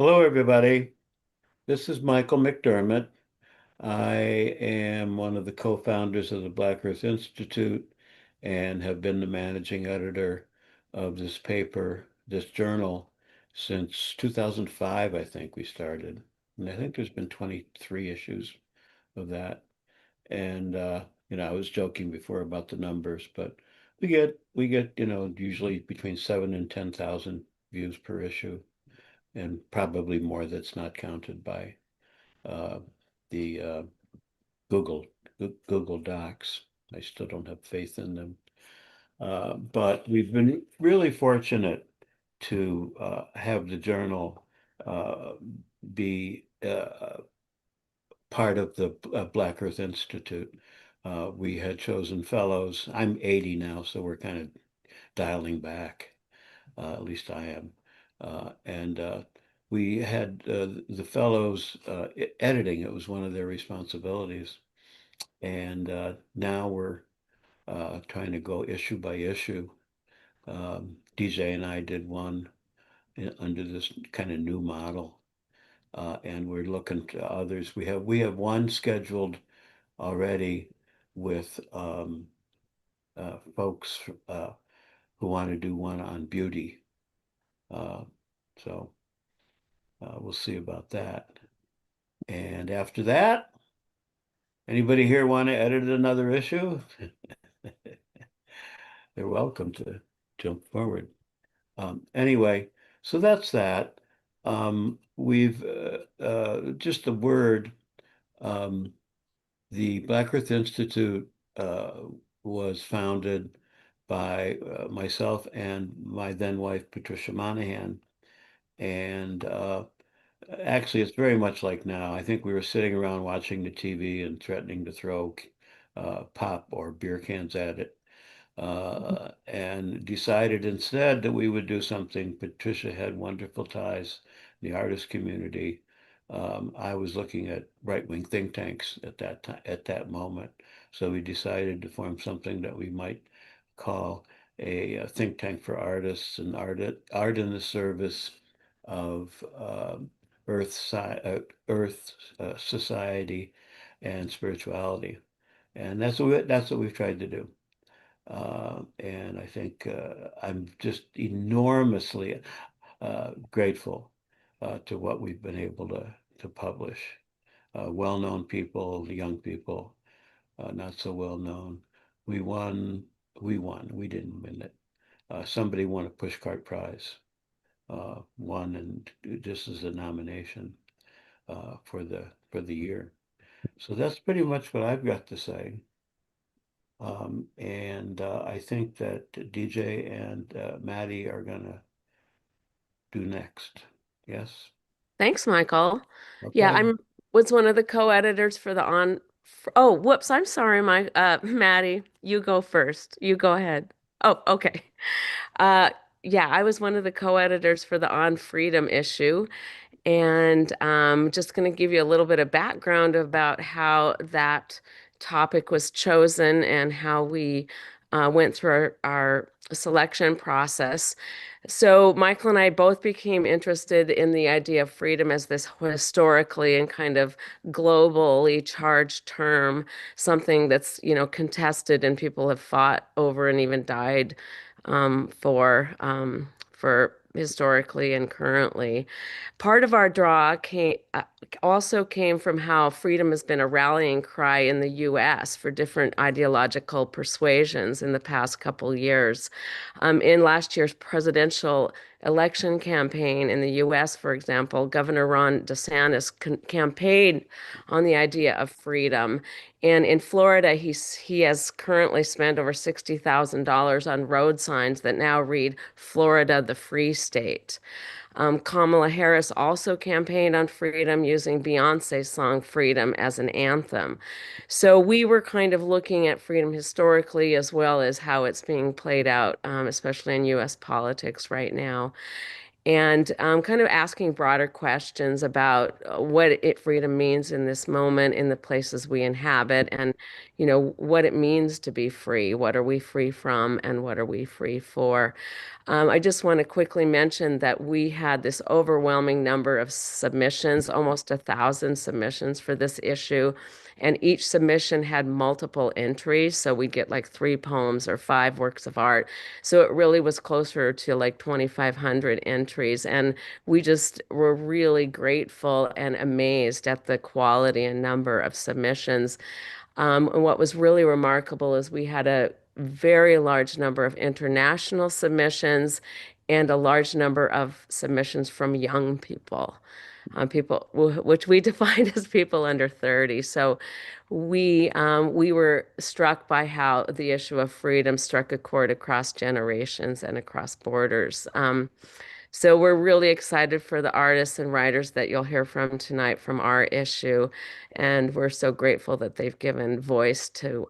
Hello, everybody. This is Michael McDermott. I am one of the co-founders of the Black Earth Institute and have been the managing editor of this paper, this journal, since 2005, I think we started. And I think there's been 23 issues of that. And I was joking before about the numbers, but we get, usually between 7 and 10,000 views per issue, and probably more that's not counted by uh, the Google Google Docs. I still don't have faith in them. But we've been really fortunate to have the journal uh, be part of the Black Earth Institute. We had chosen fellows. I'm 80 now, so we're kind of dialing back. At least I am. And we had the fellows editing. It was one of their responsibilities. And now we're trying to go issue by issue. DJ and I did one under this kind of new model, and we're looking to others. We have one scheduled already with folks who want to do one on beauty. Uh, so we'll see about that. And after that, anybody here want to edit another issue? They're welcome to jump forward. Anyway, so that's that. We've just a word. Um, the Black Earth Institute was founded by myself and my then wife, Patricia Monahan. And actually, it's very much like now. I think we were sitting around watching the TV and threatening to throw pop or beer cans at it, and decided instead that we would do something. Patricia had wonderful ties in the artist community. I was looking at right-wing think tanks at that time, at that moment. So we decided to form something that we might call a think tank for artists and art in the service of Earth, society, and spirituality. And that's what we've tried to do. And I think I'm just enormously grateful to what we've been able to publish. Well-known people, young people, not so well known. We won. We won. We didn't win it. Somebody won a Pushcart prize, won, and just as a nomination for the year. So that's pretty much what I've got to say. And I think that DJ and Maddie are gonna do next. Yes? Thanks, Michael. Yeah, Okay. I'm was one of the co-editors for the oh, whoops, I'm sorry, Maddie. You go first. You go ahead. Oh, okay. Uh yeah, I was one of the co-editors for the On Freedom issue. And just going to give you a little bit of background about how that topic was chosen and how we went through our selection process. So, Michael and I both became interested in the idea of freedom as this historically and kind of globally charged term, something that's, contested and people have fought over and even died for historically and currently. Part of our draw also came from how freedom has been a rallying cry in the U.S. for different ideological persuasions in the past couple years. In last year's presidential election campaign in the U.S., for example, Governor Ron DeSantis campaigned on the idea of freedom. And in Florida, he has currently spent over $60,000 on road signs that now read Florida, the Free State. Kamala Harris also campaigned on freedom using Beyonce's song Freedom as an anthem. So we were kind of looking at freedom historically as well as how it's being played out, especially in US politics right now. and kind of asking broader questions about freedom means in this moment, in the places we inhabit, and what it means to be free. What are we free from, and what are we free for? I just want to quickly mention that we had this overwhelming number of submissions, almost 1,000 submissions for this issue. And each submission had multiple entries. So we'd get like 3 poems or 5 works of art. So it really was closer to like 2,500 entries. And we just were really grateful and amazed at the quality and number of submissions. And what was really remarkable is we had a very large number of international submissions and a large number of submissions from young people, which we defined as people under 30. So we were struck by how the issue of freedom struck a chord across generations and across borders. So we're really excited for the artists and writers that you'll hear from tonight from our issue. And we're so grateful that they've given voice to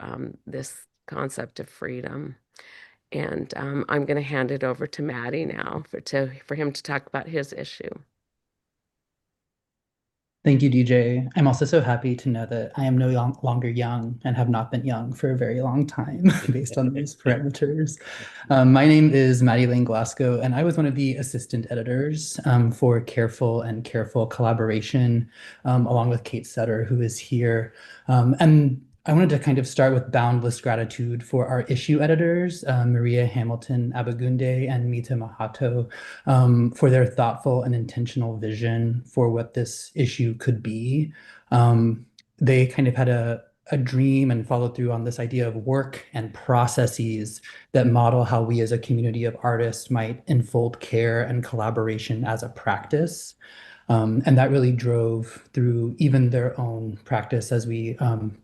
this concept of freedom. And I'm going to hand it over to Maddie now for him to talk about his issue. Thank you, DJ. I'm also so happy to know that I am no longer young and have not been young for a very long time based on these parameters. My name is Maddie Lane Glasgow, and I was one of the assistant editors for Carefull and Carefull Collaboration, along with Kate Sutter, who is here. And I wanted to kind of start with boundless gratitude for our issue editors, Maria Hamilton Abagunde and Mita Mahato, for their thoughtful and intentional vision for what this issue could be. They kind of had a dream and followed through on this idea of work and processes that model how we as a community of artists might enfold care and collaboration as a practice. And that really drove through even their own practice as we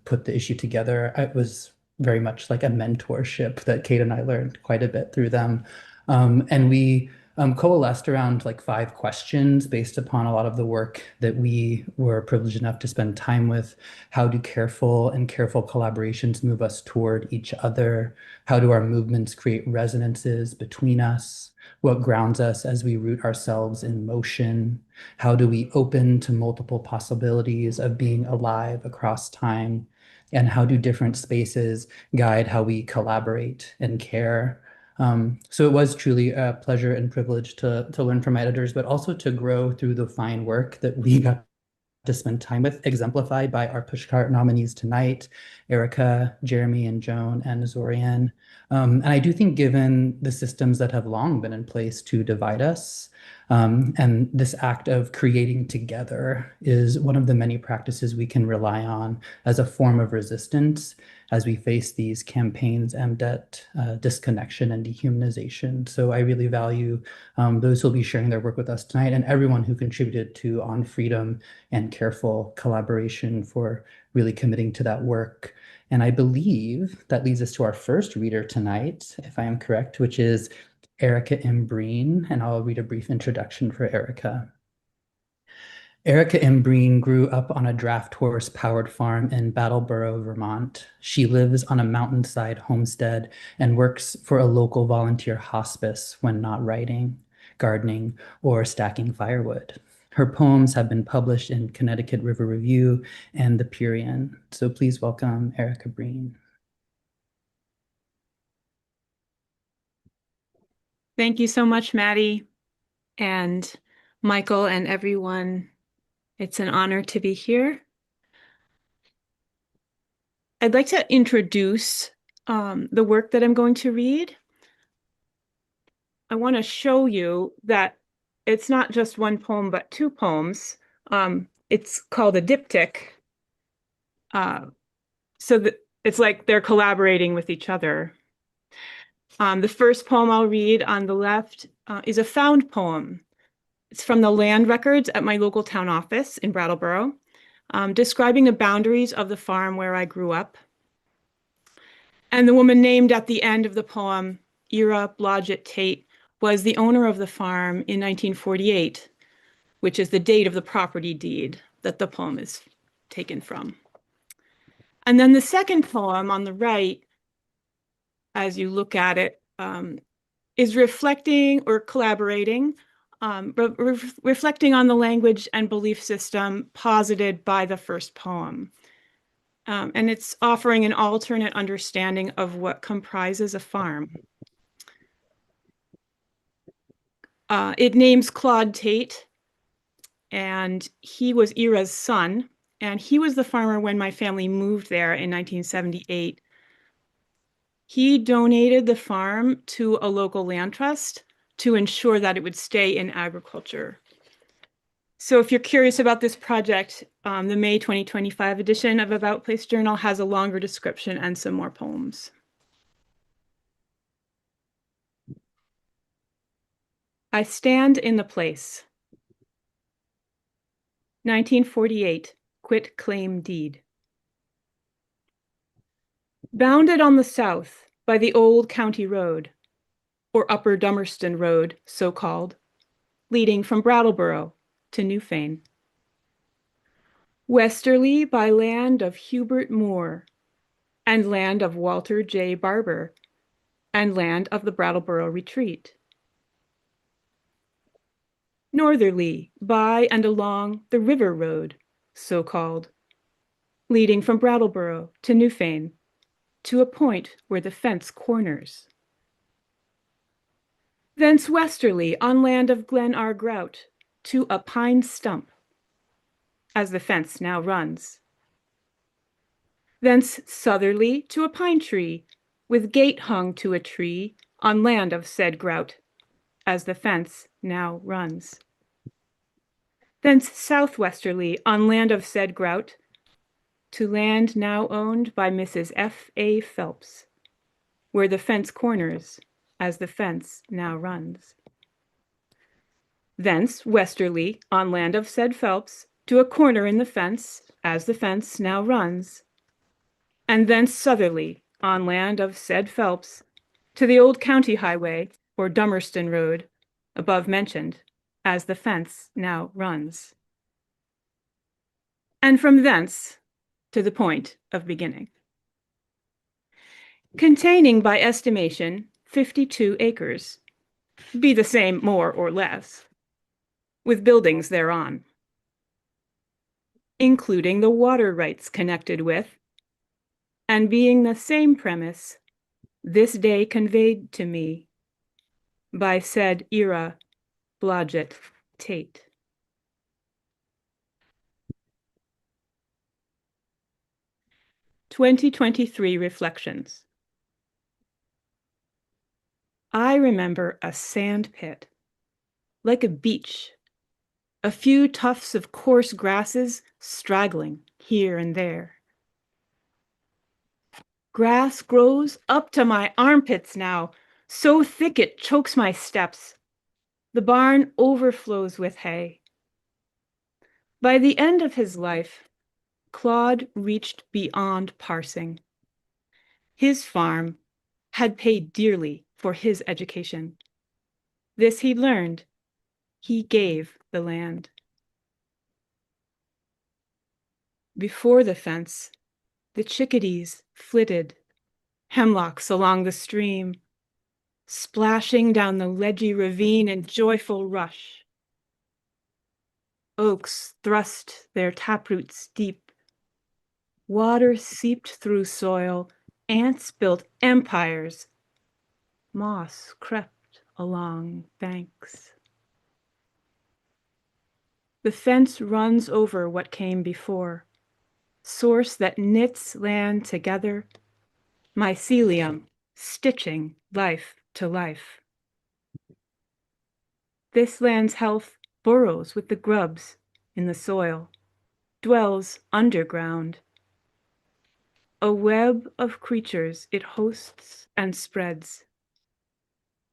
put the issue together. It was very much like a mentorship that Kate and I learned quite a bit through them. And we coalesced around like 5 questions based upon a lot of the work that we were privileged enough to spend time with. How do Carefull and Carefull collaborations move us toward each other? How do our movements create resonances between us? What grounds us as we root ourselves in motion? How do we open to multiple possibilities of being alive across time? And how do different spaces guide how we collaborate and care? So it was truly a pleasure and privilege to learn from my editors, but also to grow through the fine work that we got to spend time with, exemplified by our Pushcart nominees tonight, Erica, Jeremy, and Joan, and Zorian. And I do think given the systems that have long been in place to divide us, and this act of creating together is one of the many practices we can rely on as a form of resistance as we face these campaigns aimed at disconnection and dehumanization. So I really value those who will be sharing their work with us tonight and everyone who contributed to On Freedom and Carefull collaboration for really committing to that work. And I believe that leads us to our first reader tonight, if I am correct, which is Erica M. Breen, and I'll read a brief introduction for Erica. Erica M. Breen grew up on a draft horse-powered farm in Brattleboro, Vermont. She lives on a mountainside homestead and works for a local volunteer hospice when not writing, gardening, or stacking firewood. Her poems have been published in Connecticut River Review and the Purian. So please welcome Erica Breen. Thank you so much, Maddie and Michael and everyone. It's an honor to be here. I'd like to introduce the work that I'm going to read. I want to show you that it's not just one poem, but 2 poems. It's called a diptych. So that it's like they're collaborating with each other. The first poem I'll read on the left is a found poem. It's from the land records at my local town office in Brattleboro, describing the boundaries of the farm where I grew up. And the woman named at the end of the poem, Ira Blodgett Tate, was the owner of the farm in 1948, which is the date of the property deed that the poem is taken from. And then the second poem on the right, as you look at it, is reflecting or collaborating reflecting on the language and belief system posited by the first poem. And it's offering an alternate understanding of what comprises a farm. It names Claude Tate, and he was Ira's son, and he was the farmer when my family moved there in 1978. He donated the farm to a local land trust to ensure that it would stay in agriculture. So if you're curious about this project, the May 2025 edition of About Place Journal has a longer description and some more poems. I stand in the place. 1948, quit claim deed. Bounded on the south by the old county road, or Upper Dummerston Road, so called, leading from Brattleboro to Newfane. Westerly by land of Hubert Moore, and land of Walter J. Barber, and land of the Brattleboro Retreat. Northerly by and along the River Road, so called, leading from Brattleboro to Newfane, to a point where the fence corners. Thence westerly on land of Glen R. Grout to a pine stump, as the fence now runs. Thence southerly to a pine tree, with gate hung to a tree on land of said grout, as the fence now runs. Thence southwesterly on land of said grout, to land now owned by Mrs. F. A. Phelps, where the fence corners, as the fence now runs. Thence westerly on land of said Phelps, to a corner in the fence, as the fence now runs. And thence southerly on land of said Phelps, to the old county highway, or Dummerston Road, above mentioned, as the fence now runs. And from thence to the point of beginning. Containing by estimation 52 acres, be the same more or less, with buildings thereon, including the water rights connected with, and being the same premise this day conveyed to me by said Ira Blodgett Tate. (2023) Reflections. I remember a sand pit, like a beach, a few tufts of coarse grasses straggling here and there. Grass grows up to my armpits now, so thick it chokes my steps. The barn overflows with hay. By the end of his life, Claude reached beyond parsing. His farm had paid dearly for his education. This he learned. He gave the land. Before the fence, the chickadees flitted, hemlocks along the stream, splashing down the ledgy ravine in joyful rush. Oaks thrust their taproots deep. Water seeped through soil. Ants built empires. Moss crept along banks. The fence runs over what came before, source that knits land together, mycelium stitching life to life. This land's health burrows with the grubs in the soil, dwells underground. A web of creatures it hosts and spreads.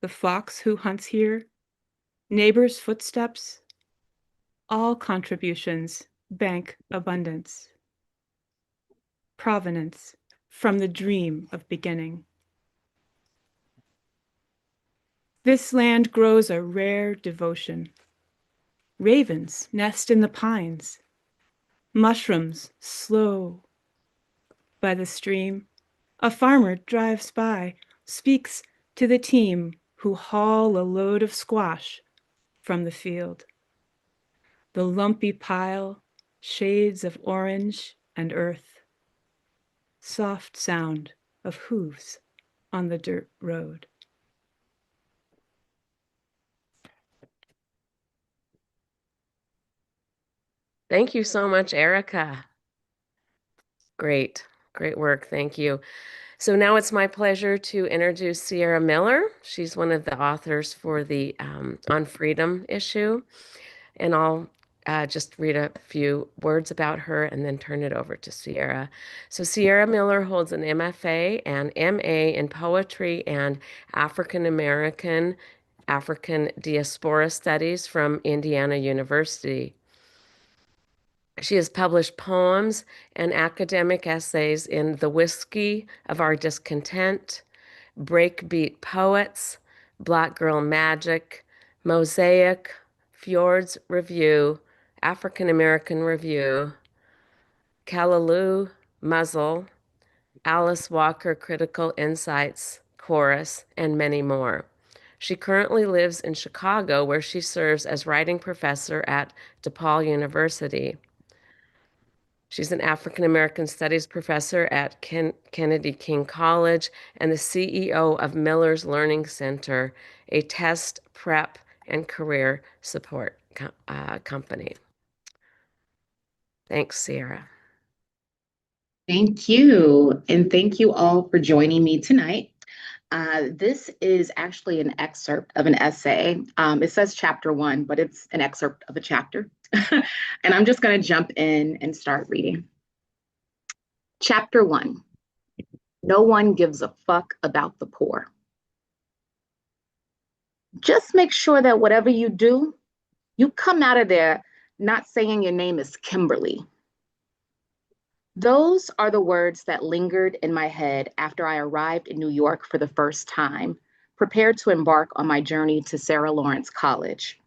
The fox who hunts here, neighbors' footsteps, all contributions bank abundance. Provenance from the dream of beginning. This land grows a rare devotion. Ravens nest in the pines. Mushrooms slow. By the stream, a farmer drives by, speaks to the team who haul a load of squash from the field. The lumpy pile, shades of orange and earth. Soft sound of hooves on the dirt road. Thank you so much, Erica. Great, great work. Thank you. So now it's my pleasure to introduce Sierra Miller. She's one of the authors for the On Freedom issue. And I'll just read a few words about her and then turn it over to Sierra. So Sierra Miller holds an MFA and MA in poetry and African Diaspora Studies from Indiana University. She has published poems and academic essays in The Whiskey of Our Discontent, Breakbeat Poets, Black Girl Magic, Mosaic, Fjords Review, African American Review, Callaloo, Muzzle, Alice Walker Critical Insights, Chorus, and many more. She currently lives in Chicago, where she serves as writing professor at DePaul University. She's an African American Studies professor at Kennedy King College and the CEO of Miller's Learning Center, a test prep and career support company. Thanks, Sierra. Thank you. And thank you all for joining me tonight. This is actually an excerpt of an essay. It says chapter 1, but it's an excerpt of a chapter. And I'm just going to jump in and start reading. Chapter 1. No one gives a fuck about the poor. Just make sure that whatever you do, you come out of there not saying your name is Kimberly. Those are the words that lingered in my head after I arrived in New York for the first time, prepared to embark on my journey to Sarah Lawrence College.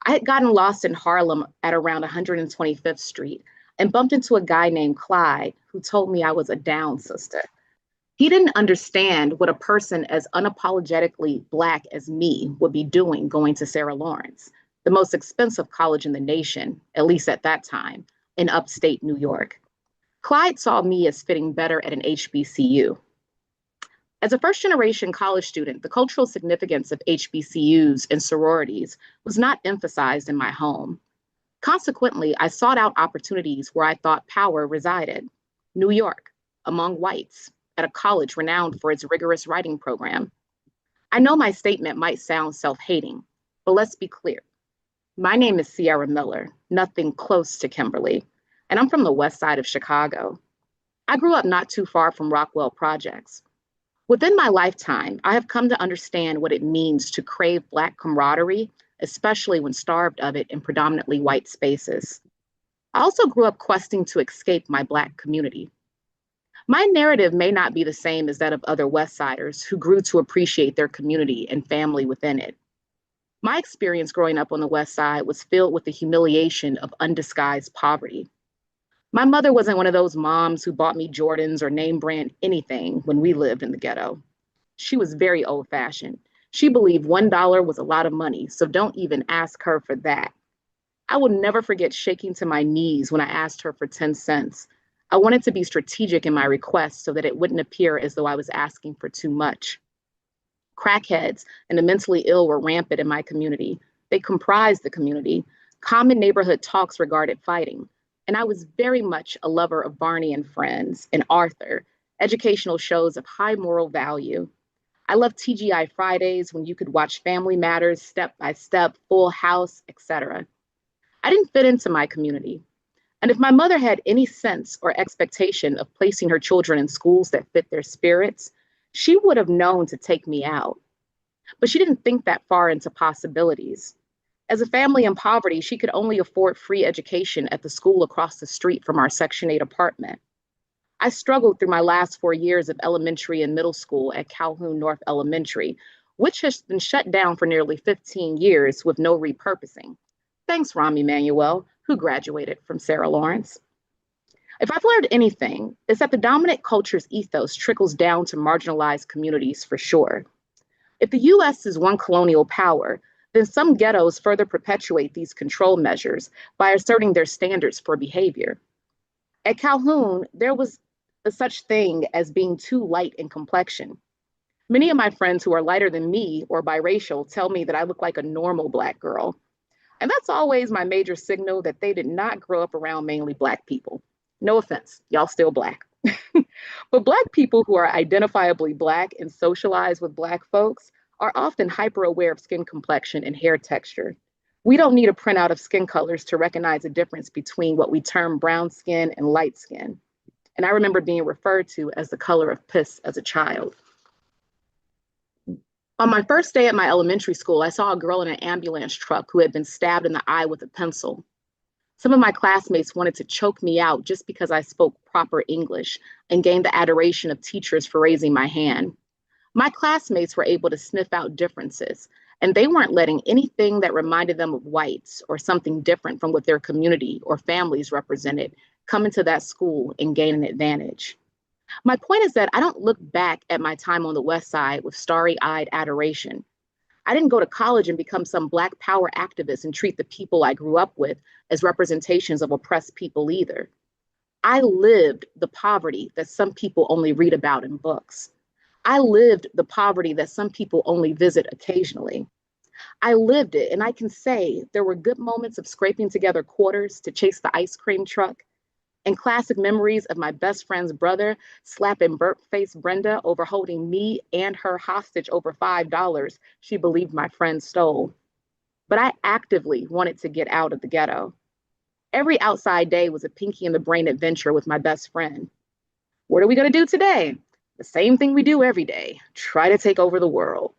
I had gotten lost in Harlem at around 125th Street and bumped into a guy named Clyde who told me I was a down sister. He didn't understand what a person as unapologetically Black as me would be doing going to Sarah Lawrence, the most expensive college in the nation, at least at that time, in upstate New York. Clyde saw me as fitting better at an HBCU. As a first-generation college student, the cultural significance of HBCUs and sororities was not emphasized in my home. Consequently, I sought out opportunities where I thought power resided. New York, among whites, at a college renowned for its rigorous writing program. I know my statement might sound self-hating, but let's be clear. My name is Sierra Miller, nothing close to Kimberly, and I'm from the west side of Chicago. I grew up not too far from Rockwell Projects. Within my lifetime, I have come to understand what it means to crave Black camaraderie, especially when starved of it in predominantly white spaces. I also grew up questing to escape my Black community. My narrative may not be the same as that of other West Siders who grew to appreciate their community and family within it. My experience growing up on the West Side was filled with the humiliation of undisguised poverty. My mother wasn't one of those moms who bought me Jordans or name brand anything when we lived in the ghetto. She was very old fashioned. She believed $1 was a lot of money, so don't even ask her for that. I will never forget shaking to my knees when I asked her for 10 cents. I wanted to be strategic in my request so that it wouldn't appear as though I was asking for too much. Crackheads and the mentally ill were rampant in my community. They comprised the community. Common neighborhood talks regarded fighting. And I was very much a lover of Barney and Friends and Arthur, educational shows of high moral value. I loved TGI Fridays when you could watch Family Matters, Step by Step, Full House, etc. I didn't fit into my community. And if my mother had any sense or expectation of placing her children in schools that fit their spirits, she would have known to take me out. But she didn't think that far into possibilities. As a family in poverty, she could only afford free education at the school across the street from our Section 8 apartment. I struggled through my last 4 years of elementary and middle school at Calhoun North Elementary, which has been shut down for nearly 15 years with no repurposing. Thanks, Rahm Emanuel, who graduated from Sarah Lawrence. If I've learned anything, it's that the dominant culture's ethos trickles down to marginalized communities for sure. If the US is one colonial power, then some ghettos further perpetuate these control measures by asserting their standards for behavior. At Calhoun, there was a such thing as being too light in complexion. Many of my friends who are lighter than me or biracial tell me that I look like a normal Black girl. And that's always my major signal that they did not grow up around mainly Black people. No offense, y'all still Black. But Black people who are identifiably Black and socialize with Black folks are often hyper aware of skin complexion and hair texture. We don't need a printout of skin colors to recognize a difference between what we term brown skin and light skin. And I remember being referred to as the color of piss as a child. On my first day at my elementary school, I saw a girl in an ambulance truck who had been stabbed in the eye with a pencil. Some of my classmates wanted to choke me out just because I spoke proper English and gained the adoration of teachers for raising my hand. My classmates were able to sniff out differences, and they weren't letting anything that reminded them of whites or something different from what their community or families represented come into that school and gain an advantage. My point is that I don't look back at my time on the West Side with starry-eyed adoration. I didn't go to college and become some Black power activist and treat the people I grew up with as representations of oppressed people either. I lived the poverty that some people only read about in books. I lived the poverty that some people only visit occasionally. I lived it, and I can say there were good moments of scraping together quarters to chase the ice cream truck, and classic memories of my best friend's brother slapping burp-faced Brenda over holding me and her hostage over $5 she believed my friend stole. But I actively wanted to get out of the ghetto. Every outside day was a pinky in the brain adventure with my best friend. What are we going to do today? The same thing we do every day, try to take over the world.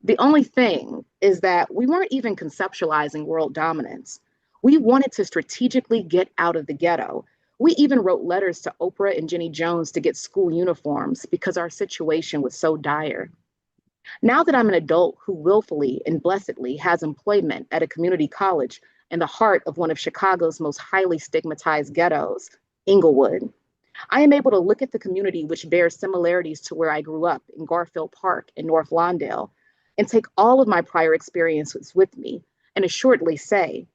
The only thing is that we weren't even conceptualizing world dominance. We wanted to strategically get out of the ghetto. We even wrote letters to Oprah and Jenny Jones to get school uniforms because our situation was so dire. Now that I'm an adult who willfully and blessedly has employment at a community college in the heart of one of Chicago's most highly stigmatized ghettos, Inglewood, I am able to look at the community which bears similarities to where I grew up in Garfield Park in North Lawndale and take all of my prior experiences with me and assuredly say,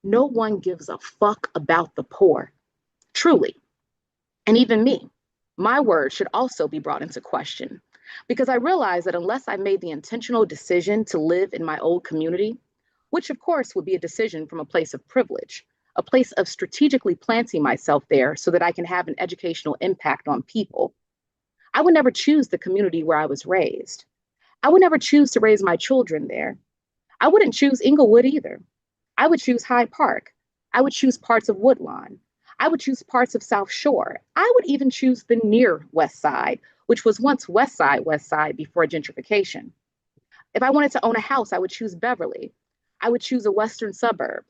no one gives a fuck about the poor. Truly. And even me, my word should also be brought into question because I realize that unless I made the intentional decision to live in my old community, which of course would be a decision from a place of privilege, a place of strategically planting myself there so that I can have an educational impact on people, I would never choose the community where I was raised. I would never choose to raise my children there. I wouldn't choose Inglewood either. I would choose Hyde Park. I would choose parts of Woodlawn. I would choose parts of South Shore. I would even choose the near West Side, which was once West Side before gentrification. If I wanted to own a house, I would choose Beverly. I would choose a western suburb.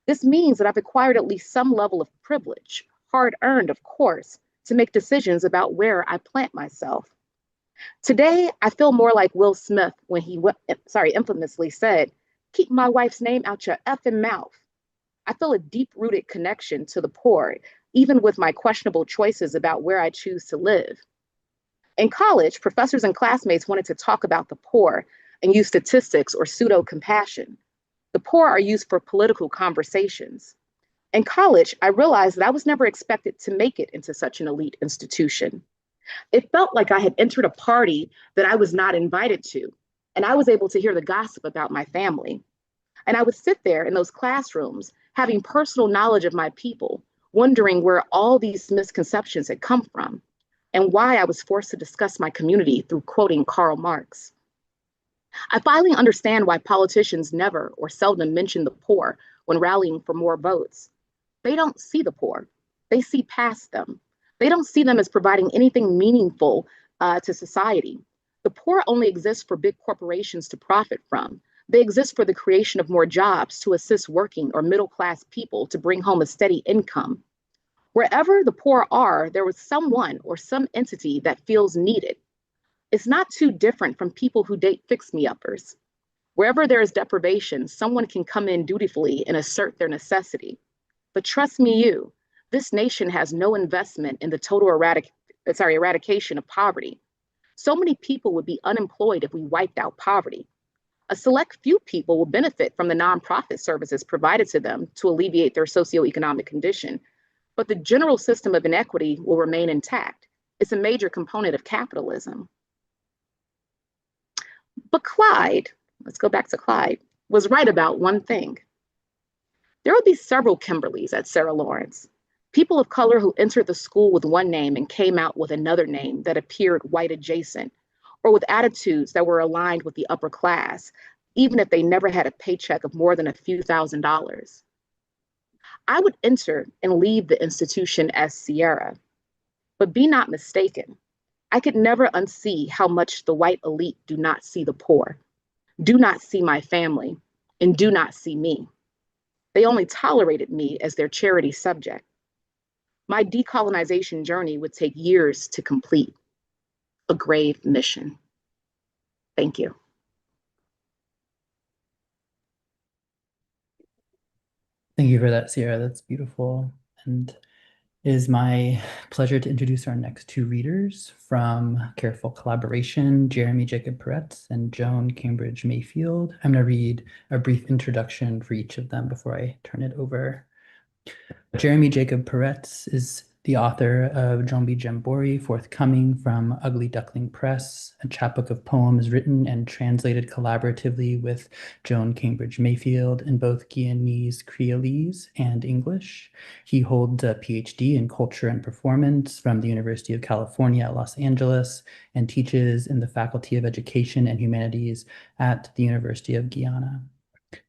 This means that I've acquired at least some level of privilege, hard earned, of course, to make decisions about where I plant myself. Today, I feel more like Will Smith when he infamously said, "Keep my wife's name out your effing mouth." I feel a deep-rooted connection to the poor, even with my questionable choices about where I choose to live. In college, professors and classmates wanted to talk about the poor and use statistics or pseudo-compassion. The poor are used for political conversations. In college, I realized that I was never expected to make it into such an elite institution. It felt like I had entered a party that I was not invited to, and I was able to hear the gossip about my family. And I would sit there in those classrooms, having personal knowledge of my people, wondering where all these misconceptions had come from, and why I was forced to discuss my community through quoting Karl Marx. I finally understand why politicians never or seldom mention the poor when rallying for more votes. They don't see the poor. They see past them. They don't see them as providing anything meaningful to society. The poor only exist for big corporations to profit from. They exist for the creation of more jobs to assist working or middle-class people to bring home a steady income. Wherever the poor are, there was someone or some entity that feels needed. It's not too different from people who date fix-me-uppers. Wherever there is deprivation, someone can come in dutifully and assert their necessity. But trust me, this nation has no investment in the total eradication of poverty. So many people would be unemployed if we wiped out poverty. A select few people will benefit from the nonprofit services provided to them to alleviate their socioeconomic condition, but the general system of inequity will remain intact. It's a major component of capitalism. But Clyde, let's go back to Clyde, was right about one thing. There would be several Kimberlys at Sarah Lawrence, people of color who entered the school with one name and came out with another name that appeared white adjacent, or with attitudes that were aligned with the upper class, even if they never had a paycheck of more than a few $1,000s. I would enter and leave the institution as Sierra, but be not mistaken. I could never unsee how much the white elite do not see the poor, do not see my family, and do not see me. They only tolerated me as their charity subject. My decolonization journey would take years to complete, a grave mission. Thank you. Thank you for that, Sierra. That's beautiful. And it is my pleasure to introduce our next two readers from Carefull Collaboration, Jeremy Jacob Peretz and Joan Cambridge Mayfield. I'm going to read a brief introduction for each of them before I turn it over. Jeremy Jacob Peretz is the author of Jombi Jambori, forthcoming from Ugly Duckling Press, a chapbook of poems written and translated collaboratively with Joan Cambridge Mayfield in both Guyanese Creolese and English. He holds a PhD in culture and performance from the University of California at Los Angeles and teaches in the Faculty of Education and Humanities at the University of Guyana.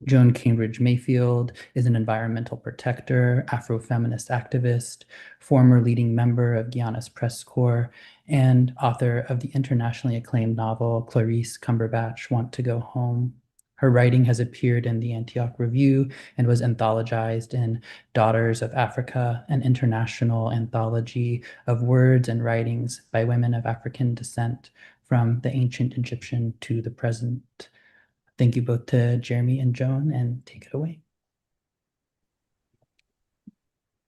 Joan Cambridge Mayfield is an environmental protector, Afrofeminist activist, former leading member of Guyana's Press Corps, and author of the internationally acclaimed novel Clarice Cumberbatch Want to Go Home. Her writing has appeared in the Antioch Review and was anthologized in Daughters of Africa, an international anthology of words and writings by women of African descent from the ancient Egyptian to the present. Thank you both to Jeremy and Joan, and take it away.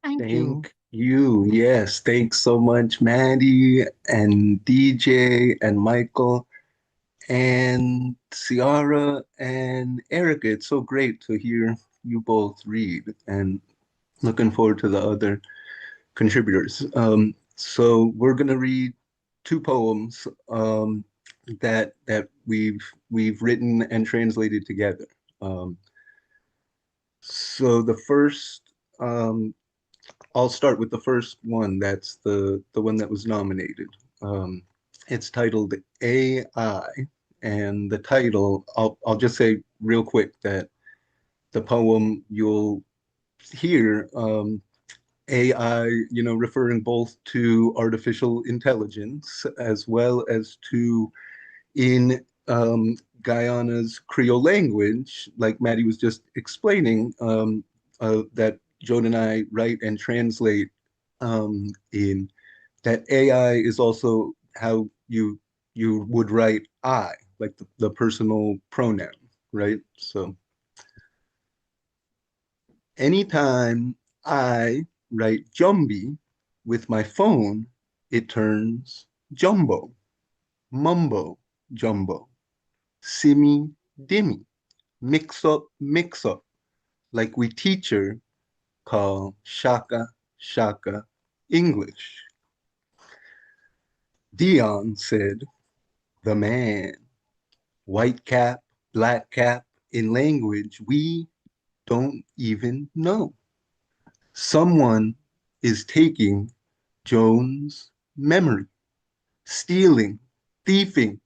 Thank you. Thank you. Yes, thanks so much, Maddie and DJ and Michael and Ciara and Erica. It's so great to hear you both read and looking forward to the other contributors. So we're gonna read two poems that we've written and translated together. So the first, I'll start with the first one. That's the one that was nominated. It's titled AI, and the title, I'll just say real quick that the poem you'll hear, AI, referring both to artificial intelligence as well as to in Guyana's Creole language, like Maddie was just explaining, that Joan and I write and translate in, that AI is also how you would write I, like the personal pronoun, right? So anytime I write Jumbi with my phone, it turns Jumbo, Mumbo, Jumbo, Simmy, Dimmy, mix up, like we teacher call Shaka, Shaka, English. Dion said, the man, white cap, black cap, in language we don't even know. Someone is taking Joan's memory, stealing, thieving,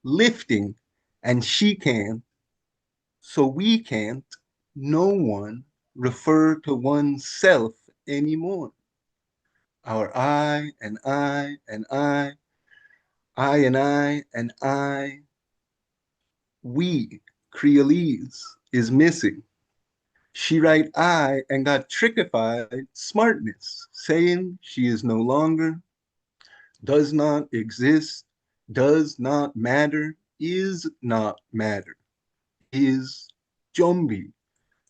lifting, and she can't, so we can't, no one, refer to oneself anymore. Our I and I and I and I and I, we, Creolese, is missing. She write I and got trickified smartness, saying she is no longer, does not exist, does not matter, is not matter, is Jumbi,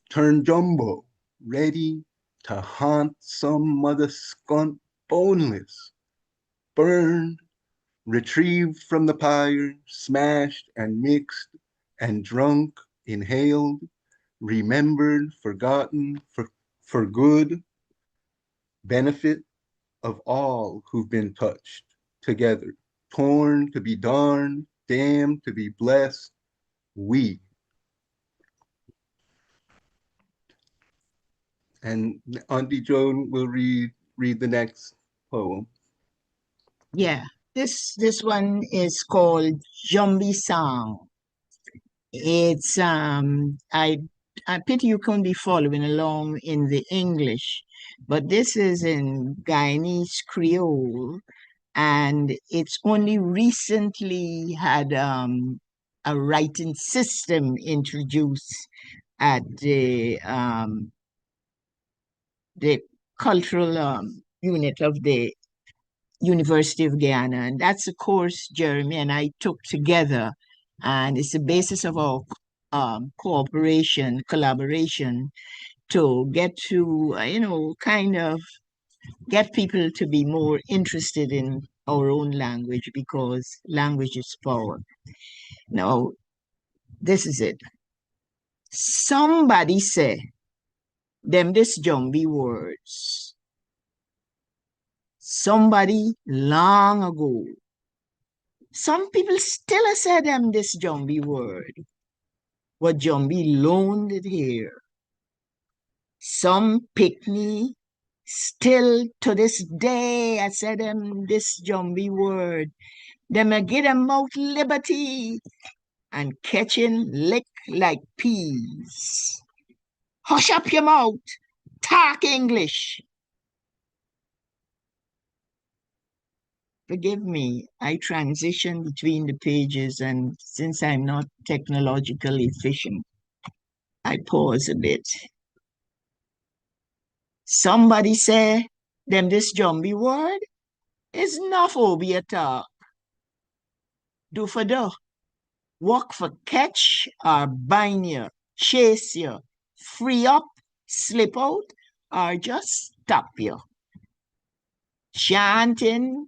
turn jumbo, ready to haunt some mother skunt boneless, burned, retrieved from the pyre, smashed and mixed and drunk, inhaled, remembered, forgotten, for good benefit of all who've been touched together, torn to be darned, damned to be blessed, we. And Auntie Joan will read the next poem. Yeah, this one is called Jumbi Song. It's I pity you couldn't be following along in the English, but this is in Guyanese Creole, and it's only recently had a writing system introduced at the cultural unit of the University of Guyana. And that's a course Jeremy and I took together. And it's the basis of our collaboration to get to, kind of get people to be more interested in our own language because language is power. Now, this is it. Somebody say them this Jumbi words. Somebody long ago. Some people still a say them this Jumbi word. What Jumbi loaned it here. Some pickney still to this day I say them this Jumbi word. Them a get them out liberty and catching lick like peas. Hush up your mouth. Talk English. Forgive me, I transition between the pages, and since I'm not technologically efficient, I pause a bit. Somebody say, them this Jumbi word is not phobia talk. Do for do. Walk for catch or bind you, chase you, free up, slip out, or just stop you. Chanting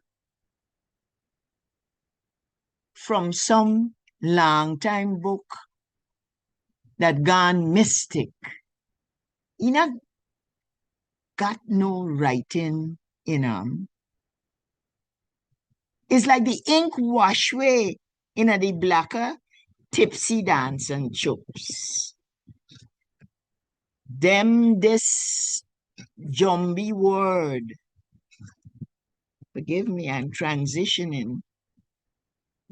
from some long time book that gone mystic. You know, got no writing in them. It's like the ink wash away in the blacker tipsy dance and chops. Them this Jumbi word. Forgive me, I'm transitioning.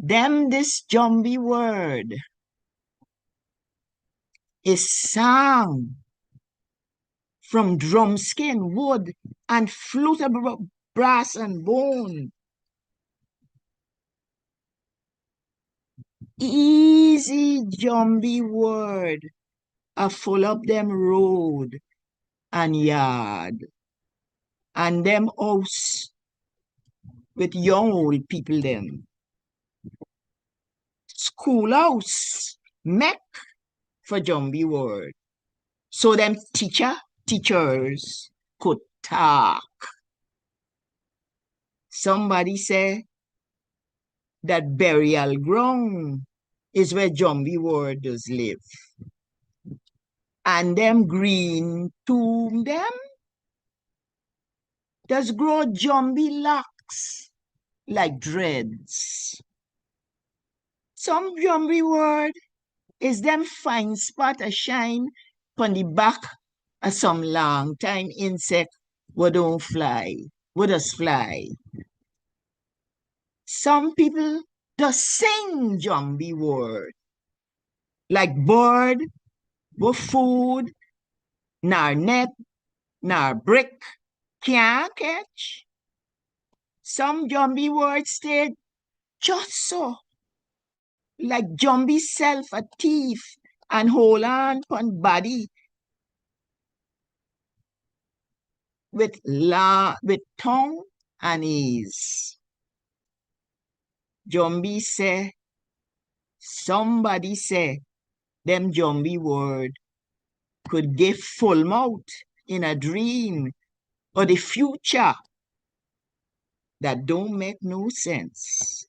Them this Jumbi word is song from drum skin, wood, and flute of brass and bone. Easy Jumbi word, a full up them road and yard, and them house with young old people them. Schoolhouse, make for Jumbi word. So them teachers could talk. Somebody say that burial ground is where Jumbi word does live. And them green tomb them does grow Jumbi locks like dreads. Some Jumbi word is them fine spot a shine on the back of some long time insect what don't fly, what does fly. Some people does sing Jumbi word like bird, but food, nor net, nor brick can't catch. Some Jumbi words stayed just so, like Jumbi self a thief and hold on on body with tongue and ease. Jumbi say, somebody say, them Jumbi word could give full mouth in a dream or the future that don't make no sense.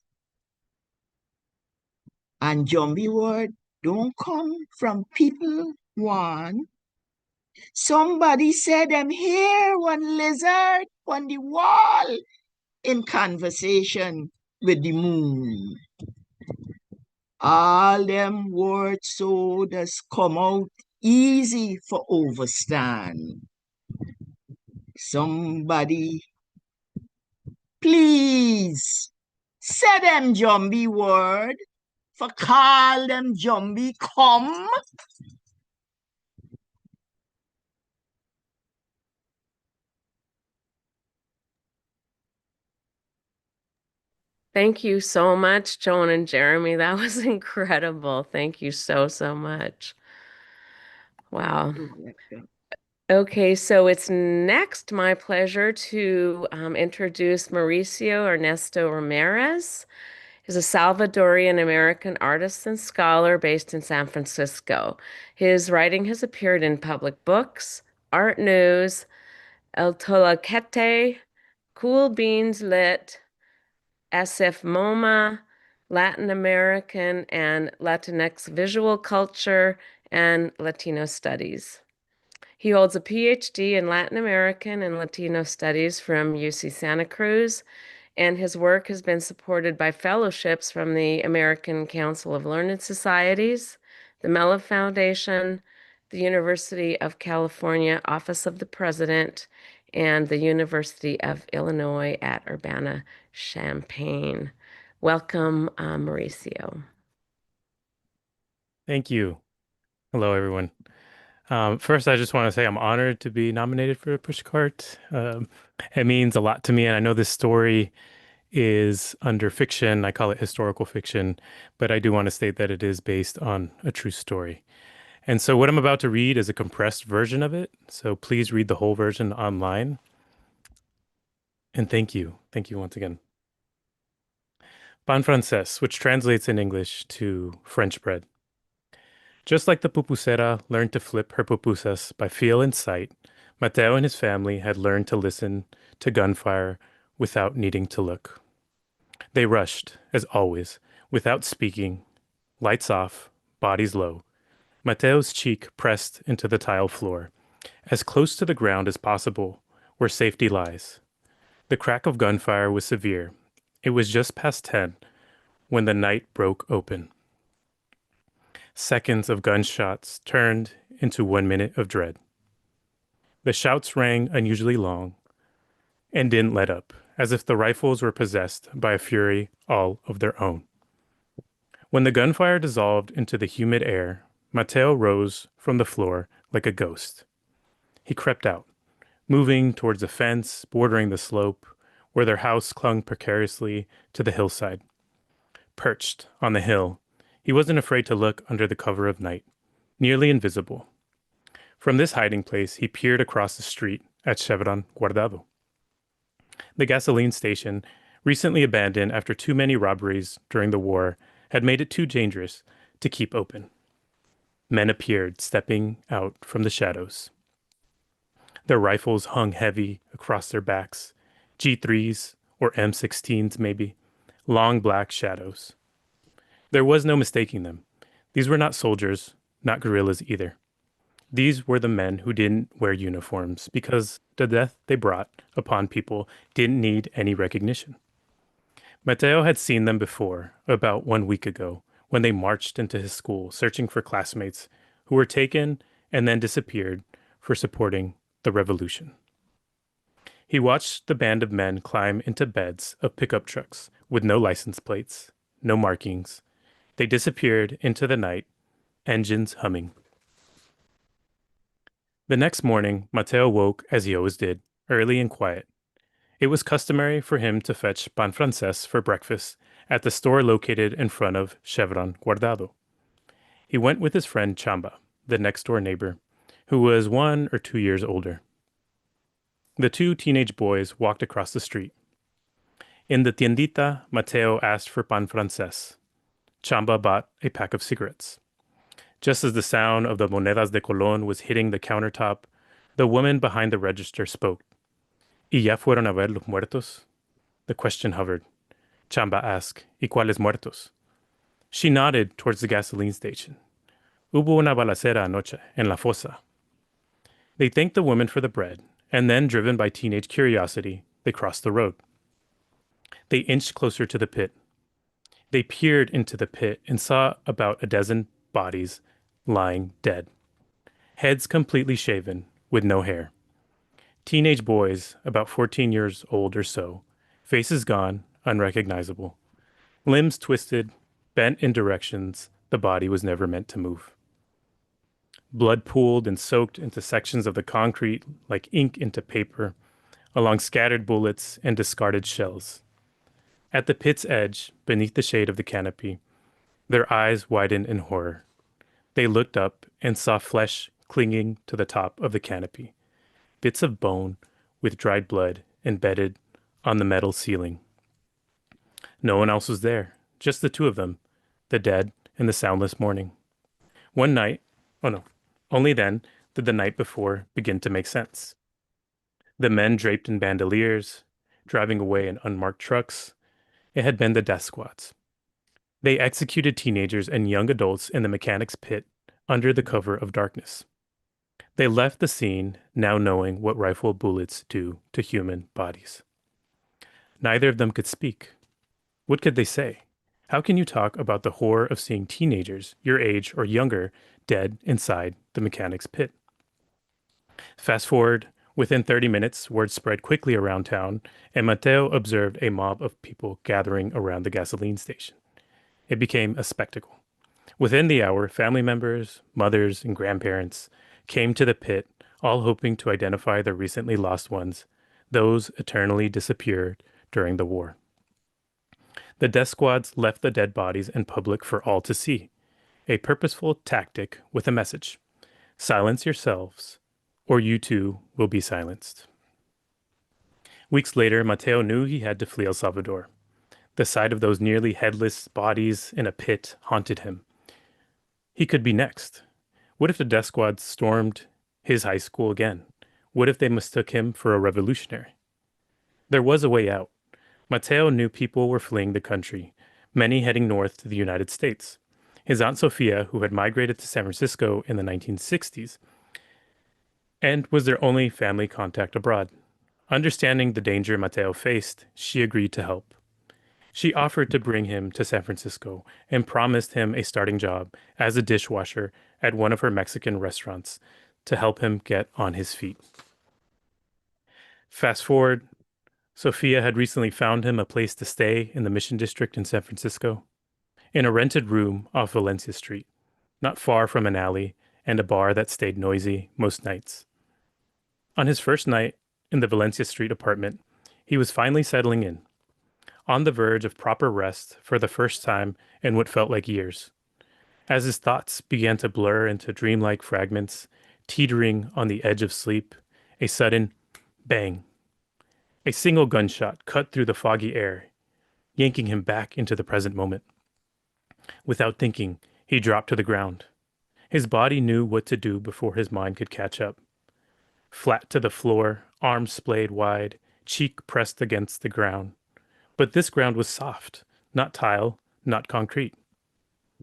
And Jumbi word don't come from people, one. Somebody said them hear one lizard on the wall in conversation with the moon. All them words so does come out easy for overstand. Somebody, please, say them jumbie word for call them jumbie come. Thank you so much, Joan and Jeremy. That was incredible. Thank you so, so much. Wow. Okay, so it's next my pleasure to introduce Mauricio Ernesto Ramirez. He's a Salvadorian American artist and scholar based in San Francisco. His writing has appeared in public books, art news, El Tolaquete, Cool Beans Lit, SF MoMA, Latin American and Latinx visual culture, and Latino studies. He holds a PhD in Latin American and Latino studies from UC Santa Cruz, and his work has been supported by fellowships from the American Council of Learned Societies, the Mellon Foundation, the University of California Office of the President, and the University of Illinois at Urbana-Champaign. Welcome, Mauricio. Thank you. Hello, everyone. First, I just want to say I'm honored to be nominated for a Pushcart. It means a lot to me, and I know this story is under fiction. I call it historical fiction, but I do want to state that it is based on a true story. And so what I'm about to read is a compressed version of it. So please read the whole version online. And thank you. Thank you once again. Pan francés, which translates in English to French bread. Just like the pupusera learned to flip her pupusas by feel and sight, Mateo and his family had learned to listen to gunfire without needing to look. They rushed, as always, without speaking, lights off, bodies low. Mateo's cheek pressed into the tile floor, as close to the ground as possible, where safety lies. The crack of gunfire was severe. It was just past 10 when the night broke open. Seconds of gunshots turned into 1 minute of dread. The shouts rang unusually long and didn't let up, as if the rifles were possessed by a fury all of their own. When the gunfire dissolved into the humid air, Mateo rose from the floor like a ghost. He crept out, moving towards a fence bordering the slope where their house clung precariously to the hillside. Perched on the hill, he wasn't afraid to look under the cover of night, nearly invisible. From this hiding place, he peered across the street at Chevron Guardado. The gasoline station, recently abandoned after too many robberies during the war, had made it too dangerous to keep open. Men appeared, stepping out from the shadows. Their rifles hung heavy across their backs, G3s or M16s maybe, long black shadows. There was no mistaking them. These were not soldiers, not guerrillas either. These were the men who didn't wear uniforms because the death they brought upon people didn't need any recognition. Mateo had seen them before, about 1 week ago, when they marched into his school searching for classmates who were taken and then disappeared for supporting the revolution. He watched the band of men climb into beds of pickup trucks with no license plates, no markings. They disappeared into the night, engines humming. The next morning, Mateo woke as he always did, early and quiet. It was customary for him to fetch pan francés for breakfast at the store located in front of Chevron Guardado. He went with his friend Chamba, the next-door neighbor, who was 1 or 2 years older. The two teenage boys walked across the street. In the tiendita, Mateo asked for pan francés. Chamba bought a pack of cigarettes. Just as the sound of the monedas de Colón was hitting the countertop, the woman behind the register spoke. ¿Y ya fueron a ver los muertos? The question hovered. Chamba asked, ¿Y cuáles muertos? She nodded towards the gasoline station. Hubo una balacera anoche en la fosa. They thanked the woman for the bread, and then, driven by teenage curiosity, they crossed the road. They inched closer to the pit. They peered into the pit and saw about a dozen bodies lying dead, heads completely shaven, with no hair. Teenage boys, about 14 years old or so, faces gone, unrecognizable, limbs twisted, bent in directions the body was never meant to move. Blood pooled and soaked into sections of the concrete like ink into paper, along scattered bullets and discarded shells. At the pit's edge, beneath the shade of the canopy, their eyes widened in horror. They looked up and saw flesh clinging to the top of the canopy, bits of bone with dried blood embedded on the metal ceiling. No one else was there, just the two of them, the dead and the soundless morning. One night, oh no, only then did the night before begin to make sense. The men draped in bandoliers, driving away in unmarked trucks, it had been the death squads. They executed teenagers and young adults in the mechanic's pit under the cover of darkness. They left the scene now knowing what rifle bullets do to human bodies. Neither of them could speak. What could they say? How can you talk about the horror of seeing teenagers, your age or younger, dead inside the mechanic's pit? Fast forward, within 30 minutes, word spread quickly around town, and Mateo observed a mob of people gathering around the gasoline station. It became a spectacle. Within the hour, family members, mothers, and grandparents came to the pit, all hoping to identify their recently lost ones, those eternally disappeared during the war. The death squads left the dead bodies in public for all to see, a purposeful tactic with a message. Silence yourselves, or you too will be silenced. Weeks later, Mateo knew he had to flee El Salvador. The sight of those nearly headless bodies in a pit haunted him. He could be next. What if the death squad stormed his high school again? What if they mistook him for a revolutionary? There was a way out. Mateo knew people were fleeing the country, many heading north to the United States. His Aunt Sophia, who had migrated to San Francisco in the 1960s, and was their only family contact abroad. Understanding the danger Mateo faced, she agreed to help. She offered to bring him to San Francisco and promised him a starting job as a dishwasher at one of her Mexican restaurants to help him get on his feet. Fast forward, Sophia had recently found him a place to stay in the Mission District in San Francisco, in a rented room off Valencia Street, not far from an alley and a bar that stayed noisy most nights. On his first night in the Valencia Street apartment, he was finally settling in, on the verge of proper rest for the first time in what felt like years. As his thoughts began to blur into dreamlike fragments, teetering on the edge of sleep, a sudden bang. A single gunshot cut through the foggy air, yanking him back into the present moment. Without thinking, he dropped to the ground. His body knew what to do before his mind could catch up. Flat to the floor, arms splayed wide, cheek pressed against the ground. But this ground was soft, not tile, not concrete.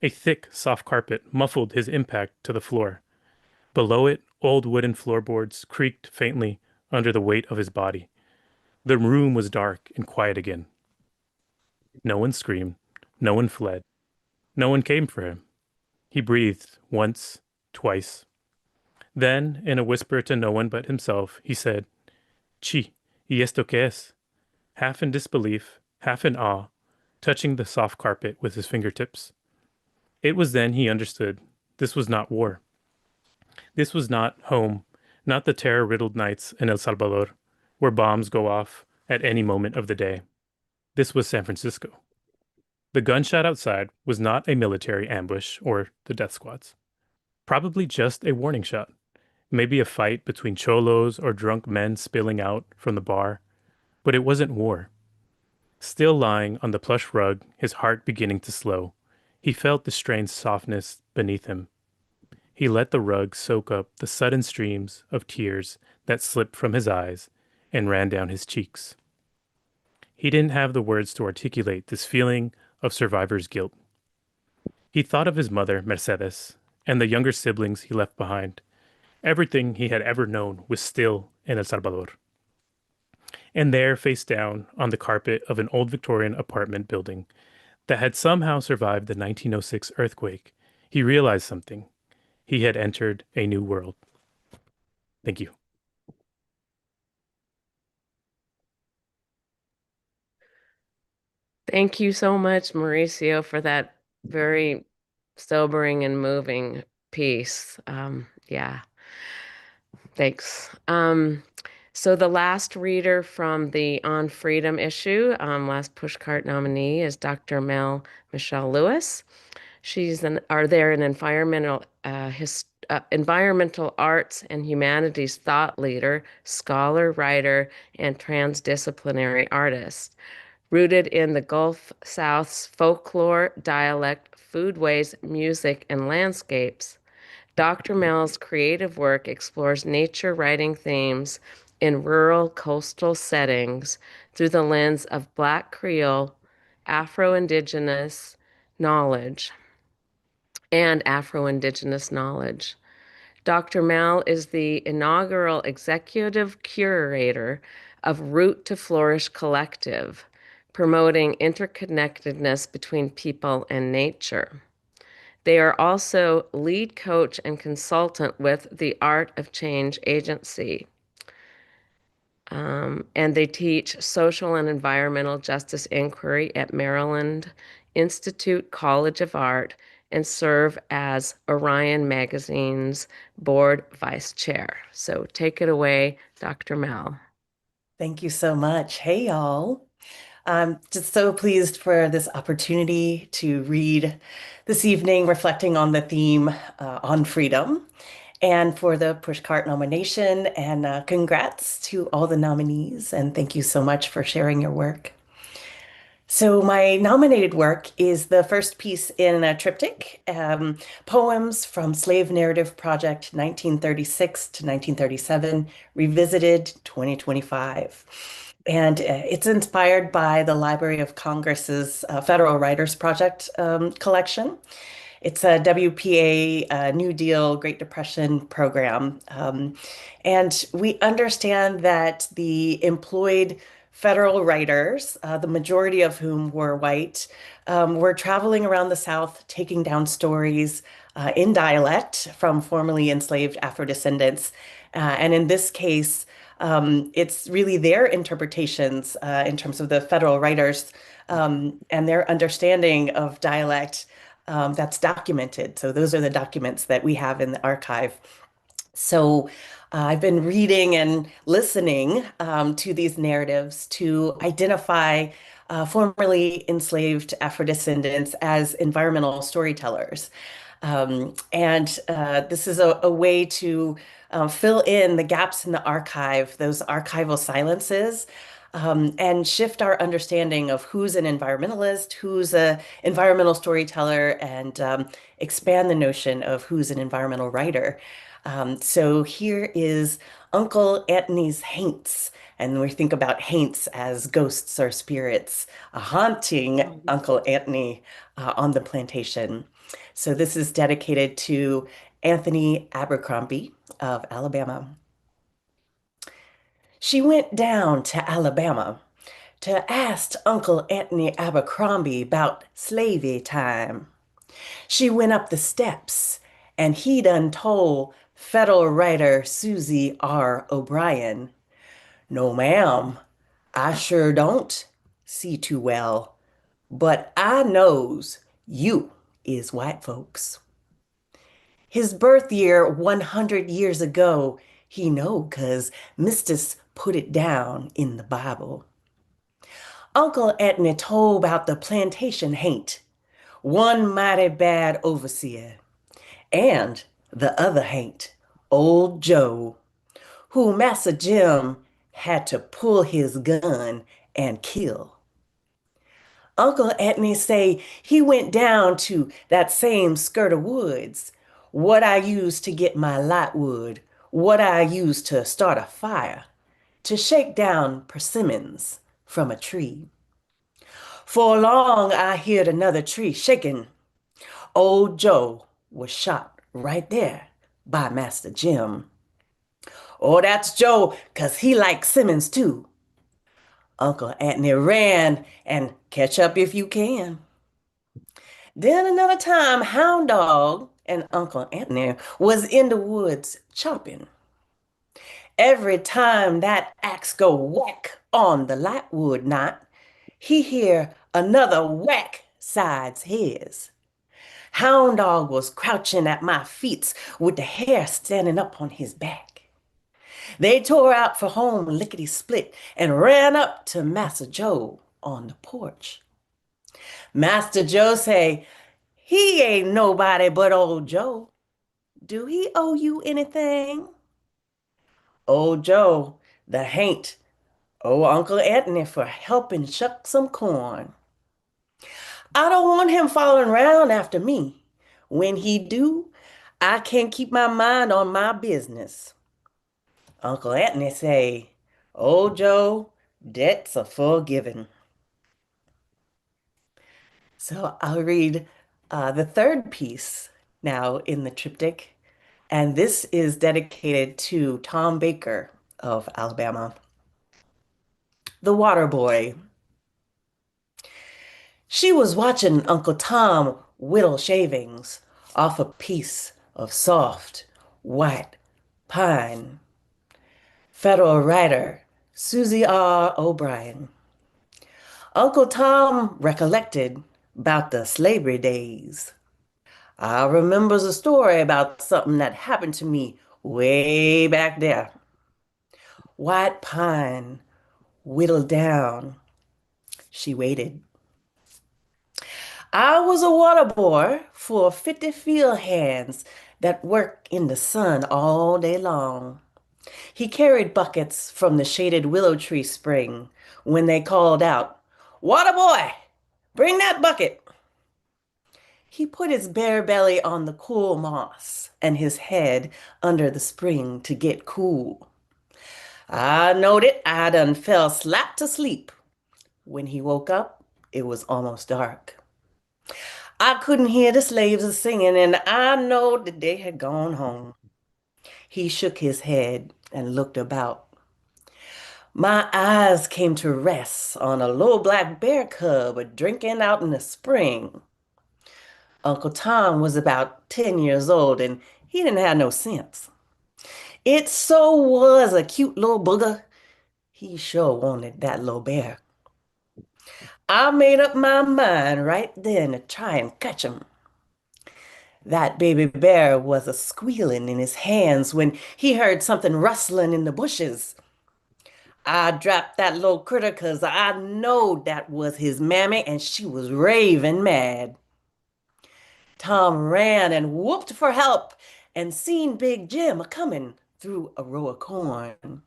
A thick, soft carpet muffled his impact to the floor. Below it, old wooden floorboards creaked faintly under the weight of his body. The room was dark and quiet again. No one screamed. No one fled. No one came for him. He breathed once, twice. Then, in a whisper to no one but himself, he said, "Chi, ¿y esto qué es?" Half in disbelief, half in awe, touching the soft carpet with his fingertips. It was then he understood this was not war. This was not home, not the terror-riddled nights in El Salvador, where bombs go off at any moment of the day. This was San Francisco. The gunshot outside was not a military ambush or the death squads. Probably just a warning shot. Maybe a fight between cholos or drunk men spilling out from the bar. But it wasn't war. Still lying on the plush rug, his heart beginning to slow, he felt the strange softness beneath him. He let the rug soak up the sudden streams of tears that slipped from his eyes and ran down his cheeks. He didn't have the words to articulate this feeling of survivor's guilt. He thought of his mother, Mercedes, and the younger siblings he left behind. Everything he had ever known was still in El Salvador. And there, face down on the carpet of an old Victorian apartment building that had somehow survived the 1906 earthquake, he realized something. He had entered a new world. Thank you. Thank you so much, Mauricio, for that very sobering and moving piece. Yeah, thanks. So the last reader from the On Freedom issue, last Pushcart nominee, is Dr. Mel Michelle Lewis. She's they're an environmental arts and humanities thought leader, scholar, writer, and transdisciplinary artist. Rooted in the Gulf South's folklore, dialect, foodways, music, and landscapes, Dr. Mel's creative work explores nature writing themes in rural coastal settings through the lens of Black Creole, Afro-Indigenous knowledge, and Afro-Indigenous knowledge. Dr. Mel is the inaugural executive curator of Root to Flourish Collective, promoting interconnectedness between people and nature. They are also lead coach and consultant with the Art of Change Agency. And they teach social and environmental justice inquiry at Maryland Institute College of Art and serve as Orion Magazine's board vice chair. So take it away, Dr. Mel. Thank you so much. Hey, y'all. I'm just so pleased for this opportunity to read this evening, reflecting on the theme on freedom, and for the Pushcart nomination. And congrats to all the nominees. And thank you so much for sharing your work. So my nominated work is the first piece in a triptych, Poems from Slave Narrative Project 1936 to 1937, Revisited 2025. And it's inspired by the Library of Congress's Federal Writers Project collection. It's a WPA New Deal Great Depression program. And we understand that the employed federal writers, the majority of whom were white, were traveling around the South, taking down stories in dialect from formerly enslaved Afro-descendants. And in this case, it's really their interpretations in terms of the federal writers and their understanding of dialect that's documented. So those are the documents that we have in the archive. So I've been reading and listening to these narratives to identify formerly enslaved Afro-descendants as environmental storytellers. And this is a way to fill in the gaps in the archive, those archival silences, and shift our understanding of who's an environmentalist, who's an environmental storyteller, and expand the notion of who's an environmental writer. So here is Uncle Anthony's Haints. And we think about haints as ghosts or spirits haunting Uncle Anthony on the plantation. So this is dedicated to Anthony Abercrombie of Alabama. She went down to Alabama to ask Uncle Anthony Abercrombie about slavey time. She went up the steps and he done told federal writer Susie R. O'Brien, "No, ma'am, I sure don't see too well, but I knows you is white folks." His birth year 100 years ago, he know 'cause Mistus put it down in the Bible. Uncle Anthony told about the plantation haint, one mighty bad overseer, and the other haint, old Joe, who Massa Jim had to pull his gun and kill. Uncle Anthony say he went down to that same skirt of woods, what I used to get my lightwood, what I used to start a fire, to shake down persimmons from a tree. For long I heard another tree shaking. Old Joe was shot right there by Master Jim. Oh, that's Joe, 'cause he likes Simmons too. Uncle Anthony ran and catch up if you can. Then another time, Hound Dog and Uncle Anthony was in the woods chopping. Every time that axe go whack on the lightwood knot, he hear another whack sides his. Hound Dog was crouching at my feet with the hair standing up on his back. They tore out for home lickety-split and ran up to Master Joe on the porch. Master Joe say, he ain't nobody but old Joe. Do he owe you anything? Old Joe, the haint, owe Uncle Anthony for helping shuck some corn. I don't want him following around after me. When he do, I can't keep my mind on my business. Uncle Anthony say, old Joe, debts are forgiven. So I'll read the third piece now in the triptych, and this is dedicated to Tom Baker of Alabama. The Water Boy. She was watching Uncle Tom whittle shavings off a piece of soft, white pine. Federal writer Susie R. O'Brien. Uncle Tom recollected about the slavery days. I remembers a story about something that happened to me way back there. White pine whittled down. She waited. I was a water boy for 50 field hands that work in the sun all day long. He carried buckets from the shaded willow tree spring when they called out, Water boy, bring that bucket. He put his bare belly on the cool moss and his head under the spring to get cool. I knowed it, I done fell slap to sleep. When he woke up, it was almost dark. I couldn't hear the slaves a singing, and I knowed that they had gone home. He shook his head and looked about. My eyes came to rest on a little black bear cub drinking out in the spring. Uncle Tom was about 10 years old, and he didn't have no sense. It so was a cute little booger. He sure wanted that little bear. I made up my mind right then to try and catch him. That baby bear was a squealing in his hands when he heard something rustling in the bushes. I dropped that little critter 'cause I knowed that was his mammy and she was raving mad. Tom ran and whooped for help and seen Big Jim a-comin' through a row of corn.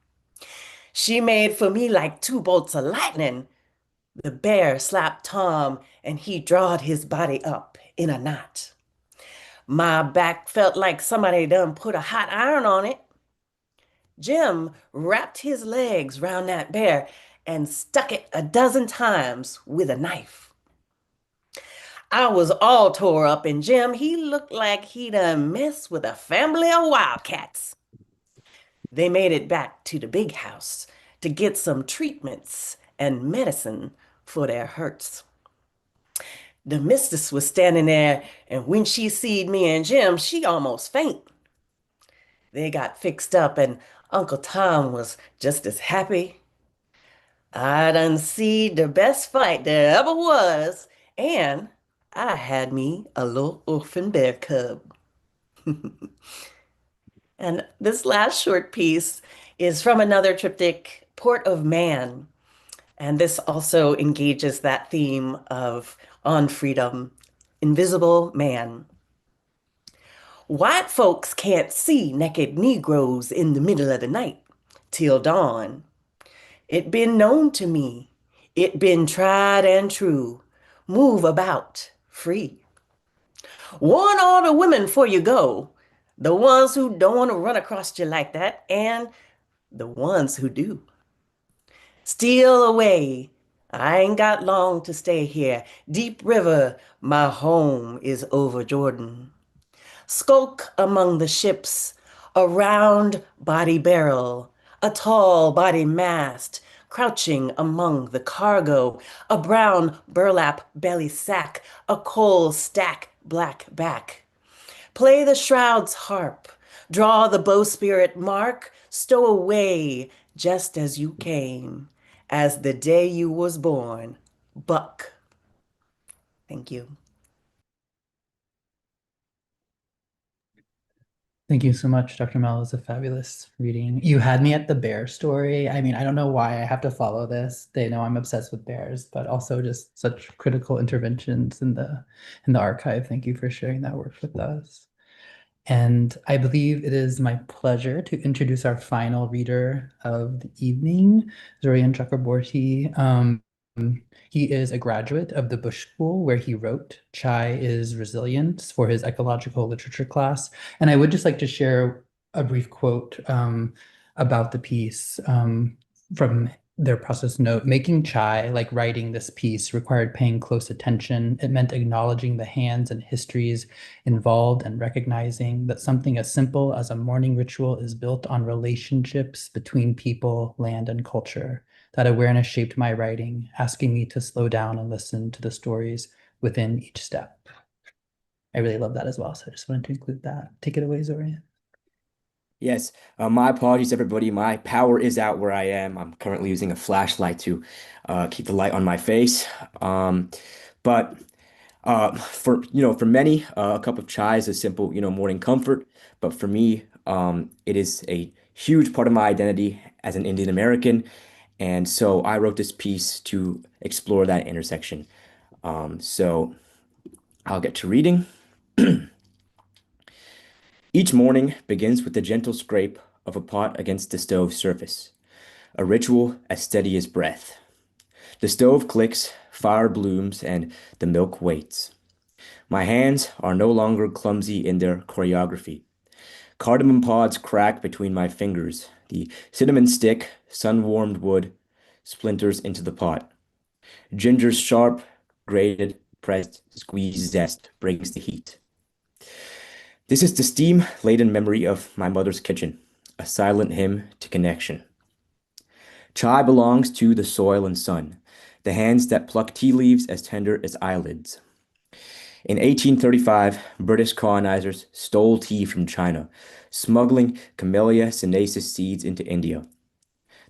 She made for me like two bolts of lightning. The bear slapped Tom and he drawed his body up in a knot. My back felt like somebody done put a hot iron on it. Jim wrapped his legs round that bear and stuck it a dozen times with a knife. I was all tore up, and Jim, he looked like he done messed with a family of wildcats. They made it back to the big house to get some treatments and medicine for their hurts. The mistress was standing there, and when she seed me and Jim, she almost faint. They got fixed up, and Uncle Tom was just as happy. I done seed the best fight there ever was, and I had me a little orphan bear cub. And this last short piece is from another triptych, Port of Man. And this also engages that theme of on freedom, invisible man. White folks can't see naked Negroes in the middle of the night till dawn. It been known to me, it been tried and true, move about free. Warn all the women before you go, the ones who don't want to run across you like that, and the ones who do. Steal away. I ain't got long to stay here. Deep River, my home is over Jordan. Skulk among the ships, a round body barrel, a tall body mast, crouching among the cargo, a brown burlap belly sack, a coal stack black back. Play the shroud's harp, draw the bowsprit mark, stow away just as you came, as the day you was born, Buck. Thank you. Thank you so much, Dr. Mel. It was a fabulous reading. You had me at the bear story. I mean, I don't know why I have to follow this. They know I'm obsessed with bears, but also just such critical interventions in the archive. Thank you for sharing that work with us. And I believe it is my pleasure to introduce our final reader of the evening, Zorian Chakraborty. He is a graduate of the Bush School, where he wrote Chai is Resilience for his ecological literature class. And I would just like to share a brief quote about the piece from their process note. Making chai, like writing this piece, required paying close attention. It meant acknowledging the hands and histories involved and recognizing that something as simple as a morning ritual is built on relationships between people, land, and culture. That awareness shaped my writing, asking me to slow down and listen to the stories within each step. I really love that as well, so I just wanted to include that. Take it away, Zorian. Yes, my apologies, everybody. My power is out where I am. I'm currently using a flashlight to keep the light on my face. But for many, a cup of chai is a simple, morning comfort. But for me, it is a huge part of my identity as an Indian American. And so I wrote this piece to explore that intersection. So I'll get to reading. Each morning begins with the gentle scrape of a pot against the stove surface, a ritual as steady as breath. The stove clicks, fire blooms, and the milk waits. My hands are no longer clumsy in their choreography. Cardamom pods crack between my fingers. The cinnamon stick, sun-warmed wood, splinters into the pot. Ginger's sharp, grated, pressed, squeezed zest brings the heat. This is the steam-laden memory of my mother's kitchen, a silent hymn to connection. Chai belongs to the soil and sun, the hands that pluck tea leaves as tender as eyelids. In 1835, British colonizers stole tea from China, smuggling Camellia sinensis seeds into India.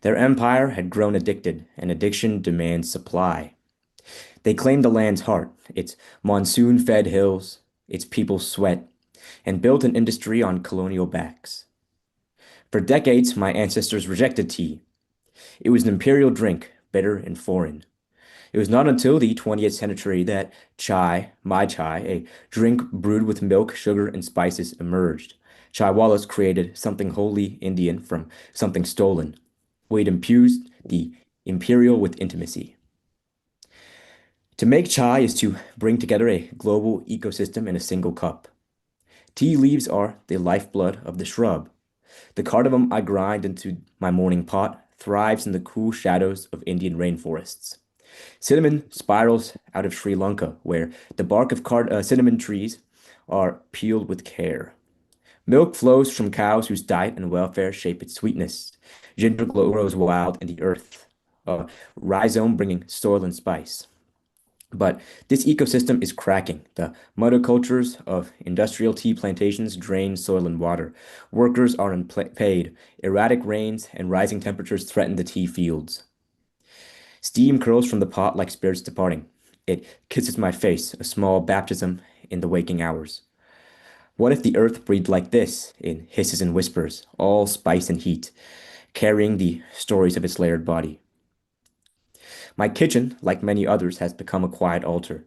Their empire had grown addicted, and addiction demands supply. They claimed the land's heart, its monsoon-fed hills, its people's sweat, and built an industry on colonial backs. For decades, my ancestors rejected tea. It was an imperial drink, bitter and foreign. It was not until the 20th century that chai, my chai, a drink brewed with milk, sugar, and spices, emerged. Chai Wallace created something wholly Indian from something stolen. We'd infused the imperial with intimacy. To make chai is to bring together a global ecosystem in a single cup. Tea leaves are the lifeblood of the shrub. The cardamom I grind into my morning pot thrives in the cool shadows of Indian rainforests. Cinnamon spirals out of Sri Lanka, where the bark of cinnamon trees are peeled with care. Milk flows from cows whose diet and welfare shape its sweetness. Ginger grows wild in the earth, rhizome bringing soil and spice. But this ecosystem is cracking. The monocultures of industrial tea plantations drain soil and water. Workers are unpaid. Erratic rains and rising temperatures threaten the tea fields. Steam curls from the pot like spirits departing. It kisses my face, a small baptism in the waking hours. What if the earth breathed like this, in hisses and whispers, all spice and heat, carrying the stories of its layered body? My kitchen, like many others, has become a quiet altar.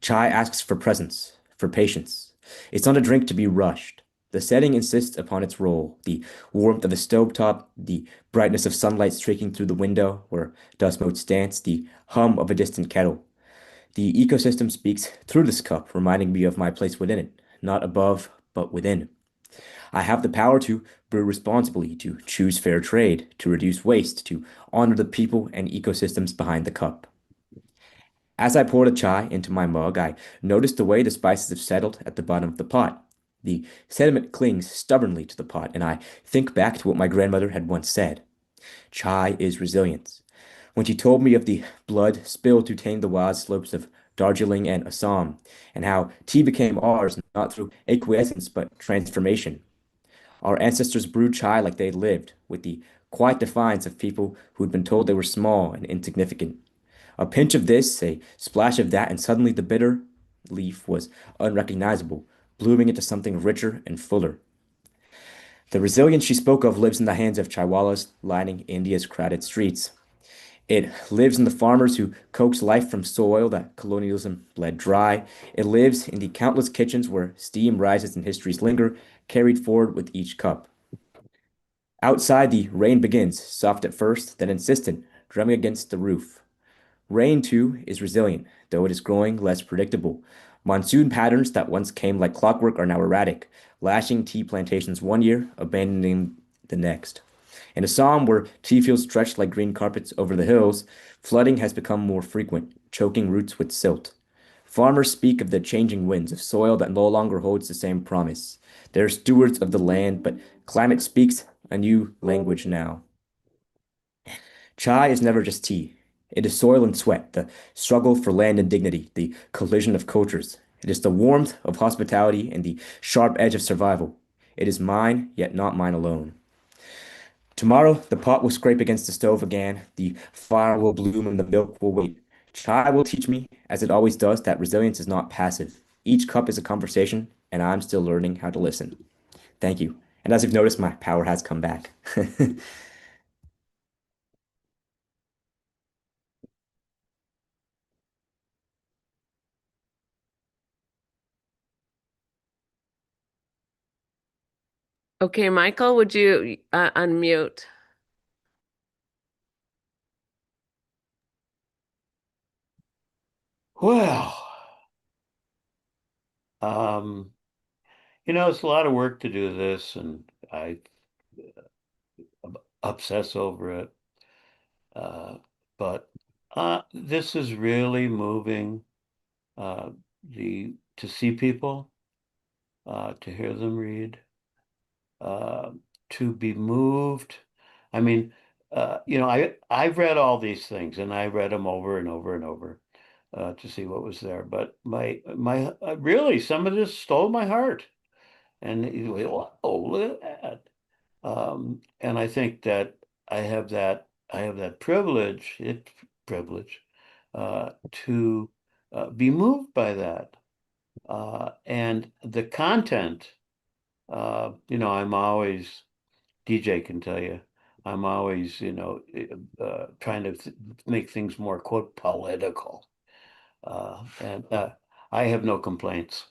Chai asks for presence, for patience. It's not a drink to be rushed. The setting insists upon its role, the warmth of the stovetop, the brightness of sunlight streaking through the window where dust motes dance, the hum of a distant kettle. The ecosystem speaks through this cup, reminding me of my place within it, not above, but within. I have the power to brew responsibly, to choose fair trade, to reduce waste, to honor the people and ecosystems behind the cup. As I poured a chai into my mug, I noticed the way the spices have settled at the bottom of the pot. The sediment clings stubbornly to the pot, and I think back to what my grandmother had once said. Chai is resilience. When she told me of the blood spilled to tame the wild slopes of Darjeeling and Assam, and how tea became ours not through acquiescence but transformation. Our ancestors brewed chai like they lived, with the quiet defiance of people who'd been told they were small and insignificant. A pinch of this, a splash of that, and suddenly the bitter leaf was unrecognizable, blooming into something richer and fuller. The resilience she spoke of lives in the hands of chaiwalas lining India's crowded streets. It lives in the farmers who coax life from soil that colonialism bled dry. It lives in the countless kitchens where steam rises and histories linger, carried forward with each cup. Outside, the rain begins, soft at first, then insistent, drumming against the roof. Rain, too, is resilient, though it is growing less predictable. Monsoon patterns that once came like clockwork are now erratic, lashing tea plantations one year, abandoning the next. In Assam, where tea fields stretch like green carpets over the hills, flooding has become more frequent, choking roots with silt. Farmers speak of the changing winds, of soil that no longer holds the same promise. They're stewards of the land, but climate speaks a new language now. Chai is never just tea. It is soil and sweat, the struggle for land and dignity, the collision of cultures. It is the warmth of hospitality and the sharp edge of survival. It is mine, yet not mine alone. Tomorrow, the pot will scrape against the stove again, the fire will bloom, and the milk will wait. Chai will teach me, as it always does, that resilience is not passive. Each cup is a conversation, and I'm still learning how to listen. Thank you. And as you've noticed, my power has come back. Okay, Michael, would you unmute? Well, it's a lot of work to do this, and I obsess over it. Uh, but this is really moving uh, to see people, to hear them read, uh, to be moved. I mean, I've read all these things, and I read them over and over and over to see what was there. But my really, some of this stole my heart, and oh, look at that. And I think that I have that privilege to be moved by that. And the content, I'm always, DJ can tell you, I'm always, trying to make things more, quote, political. And I have no complaints.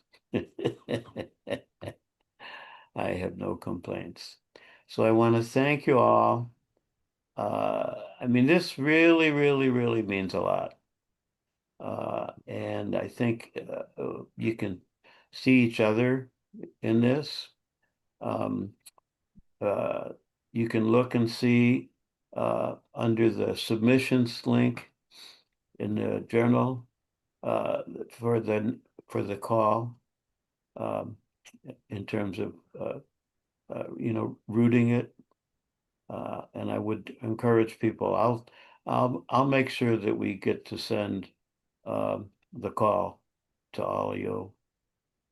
I have no complaints. So I want to thank you all. I mean, this really, really, really means a lot. And I think you can see each other in this. Um, uh, you can look and see under the submissions link in the journal uh, for the call in terms of rooting it. And I would encourage people. I'll make sure that we get to send the call to all of you.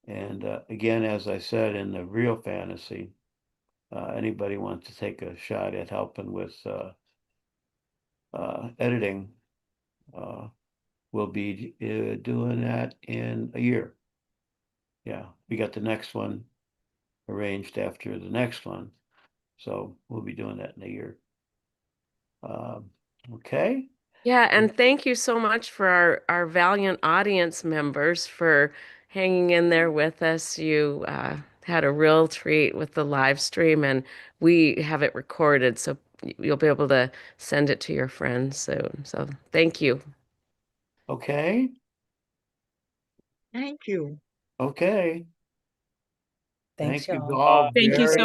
And again, as I said, in the real fantasy, anybody wants to take a shot at helping with editing, we'll be doing that in a year. Yeah, we got the next one arranged after the next one. So we'll be doing that in a year. Okay. Yeah, and thank you so much for our valiant audience members for hanging in there with us. You had a real treat with the live stream, and we have it recorded, so you'll be able to send it to your friends soon. So thank you. Okay. Thank you. Okay. Thanks, Thank you y'all. all Thank you very so